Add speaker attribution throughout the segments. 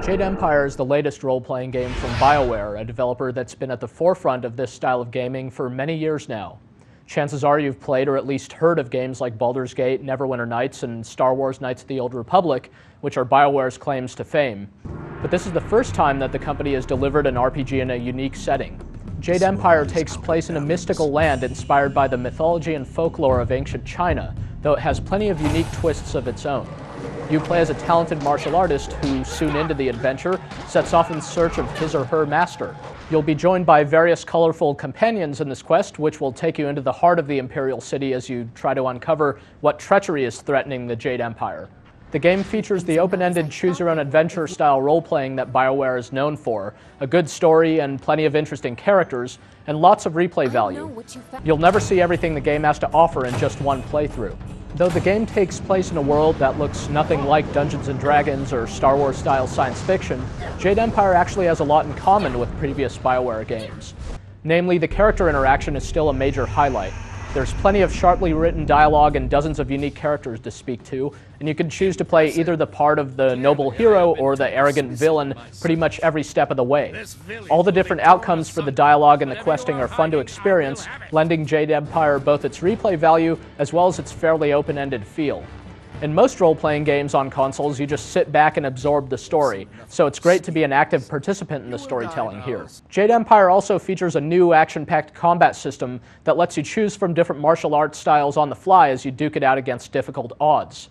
Speaker 1: Jade Empire is the latest role-playing game from BioWare, a developer that's been at the forefront of this style of gaming for many years now. Chances are you've played or at least heard of games like Baldur's Gate, Neverwinter Nights, and Star Wars Knights of the Old Republic, which are BioWare's claims to fame. But this is the first time that the company has delivered an RPG in a unique setting. Jade Empire takes place in a mystical land inspired by the mythology and folklore of ancient China, though it has plenty of unique twists of its own. You play as a talented martial artist who, soon into the adventure, sets off in search of his or her master. You'll be joined by various colorful companions in this quest, which will take you into the heart of the Imperial City as you try to uncover what treachery is threatening the Jade Empire. The game features the open-ended choose-your-own-adventure style role-playing that BioWare is known for, a good story and plenty of interesting characters, and lots of replay value. You'll never see everything the game has to offer in just one playthrough. Though the game takes place in a world that looks nothing like Dungeons & Dragons or Star Wars-style science fiction, Jade Empire actually has a lot in common with previous BioWare games. Namely, the character interaction is still a major highlight. There's plenty of sharply written dialogue and dozens of unique characters to speak to, and you can choose to play either the part of the noble hero or the arrogant villain pretty much every step of the way. All the different outcomes for the dialogue and the questing are fun to experience, lending Jade Empire both its replay value as well as its fairly open-ended feel. In most role-playing games on consoles, you just sit back and absorb the story, so it's great to be an active participant in the storytelling here. Jade Empire also features a new action-packed combat system that lets you choose from different martial arts styles on the fly as you duke it out against difficult odds.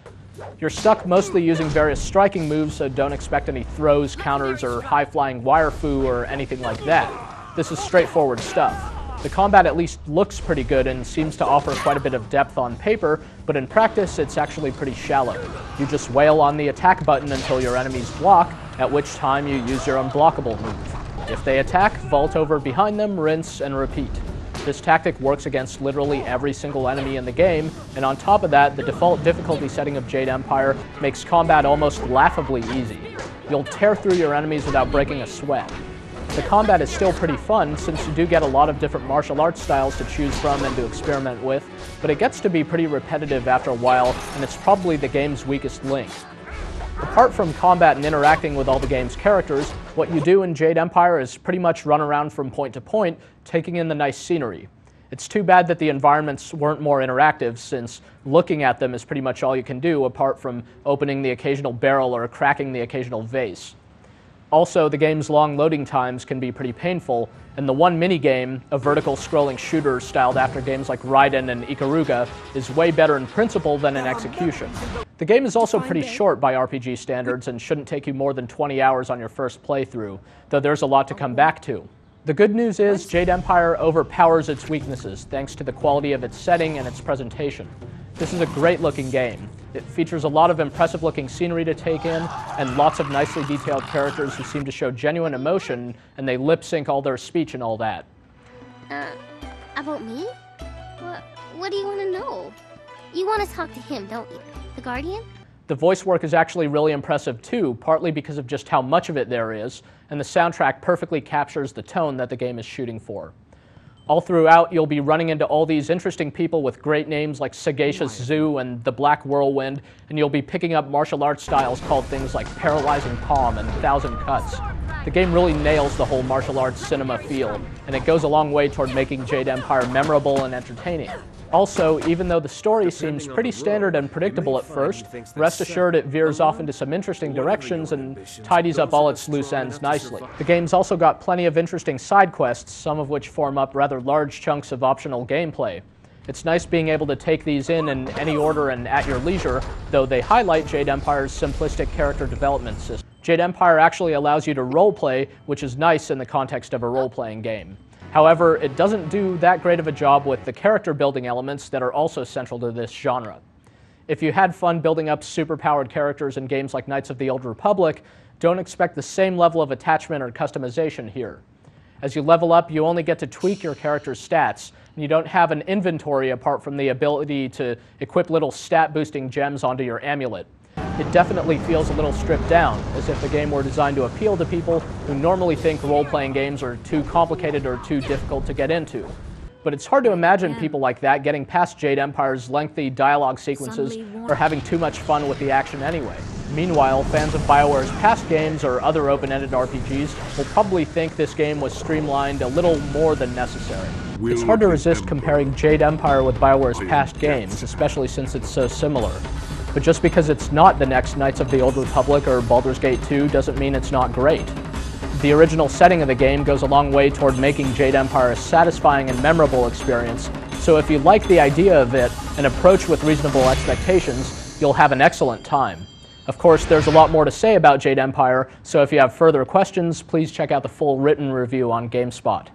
Speaker 1: You're stuck mostly using various striking moves, so don't expect any throws, counters, or high-flying wire fu or anything like that. This is straightforward stuff. The combat at least looks pretty good and seems to offer quite a bit of depth on paper, but in practice it's actually pretty shallow. You just wail on the attack button until your enemies block, at which time you use your unblockable move. If they attack, vault over behind them, rinse, and repeat. This tactic works against literally every single enemy in the game, and on top of that, the default difficulty setting of Jade Empire makes combat almost laughably easy. You'll tear through your enemies without breaking a sweat. The combat is still pretty fun, since you do get a lot of different martial arts styles to choose from and to experiment with, but it gets to be pretty repetitive after a while, and it's probably the game's weakest link. Apart from combat and interacting with all the game's characters, what you do in Jade Empire is pretty much run around from point to point, taking in the nice scenery. It's too bad that the environments weren't more interactive, since looking at them is pretty much all you can do, apart from opening the occasional barrel or cracking the occasional vase. Also, the game's long loading times can be pretty painful, and the one minigame, a vertical scrolling shooter styled after games like Raiden and Ikaruga, is way better in principle than in execution. The game is also pretty short by RPG standards and shouldn't take you more than 20 hours on your first playthrough, though there's a lot to come back to. The good news is Jade Empire overpowers its weaknesses thanks to the quality of its setting and its presentation. This is a great-looking game. It features a lot of impressive-looking scenery to take in, and lots of nicely detailed characters who seem to show genuine emotion, and they lip-sync all their speech and all that.
Speaker 2: About me? What do you want to know? You want to talk to him, don't you? The Guardian?
Speaker 1: The voice work is actually really impressive too, partly because of just how much of it there is, and the soundtrack perfectly captures the tone that the game is shooting for. All throughout, you'll be running into all these interesting people with great names like Sagacious Zoo and the Black Whirlwind, and you'll be picking up martial arts styles called things like Paralyzing Palm and Thousand Cuts. The game really nails the whole martial arts cinema feel, and it goes a long way toward making Jade Empire memorable and entertaining. Also, even though the story seems pretty standard and predictable at first, rest assured it veers off into some interesting directions and tidies up all its loose ends nicely. The game's also got plenty of interesting side quests, some of which form up rather large chunks of optional gameplay. It's nice being able to take these in any order and at your leisure, though they highlight Jade Empire's simplistic character development system. Jade Empire actually allows you to roleplay, which is nice in the context of a role-playing game. However, it doesn't do that great of a job with the character building elements that are also central to this genre. If you had fun building up superpowered characters in games like Knights of the Old Republic, don't expect the same level of attachment or customization here. As you level up, you only get to tweak your character's stats, and you don't have an inventory apart from the ability to equip little stat-boosting gems onto your amulet. It definitely feels a little stripped down, as if the game were designed to appeal to people who normally think role-playing games are too complicated or too difficult to get into. But it's hard to imagine people like that getting past Jade Empire's lengthy dialogue sequences or having too much fun with the action anyway. Meanwhile, fans of BioWare's past games or other open-ended RPGs will probably think this game was streamlined a little more than necessary. It's hard to resist comparing Jade Empire with BioWare's past games, especially since it's so similar. But just because it's not the next Knights of the Old Republic or Baldur's Gate 2 doesn't mean it's not great. The original setting of the game goes a long way toward making Jade Empire a satisfying and memorable experience, so if you like the idea of it and approach with reasonable expectations, you'll have an excellent time. Of course, there's a lot more to say about Jade Empire, so if you have further questions, please check out the full written review on Gamespot.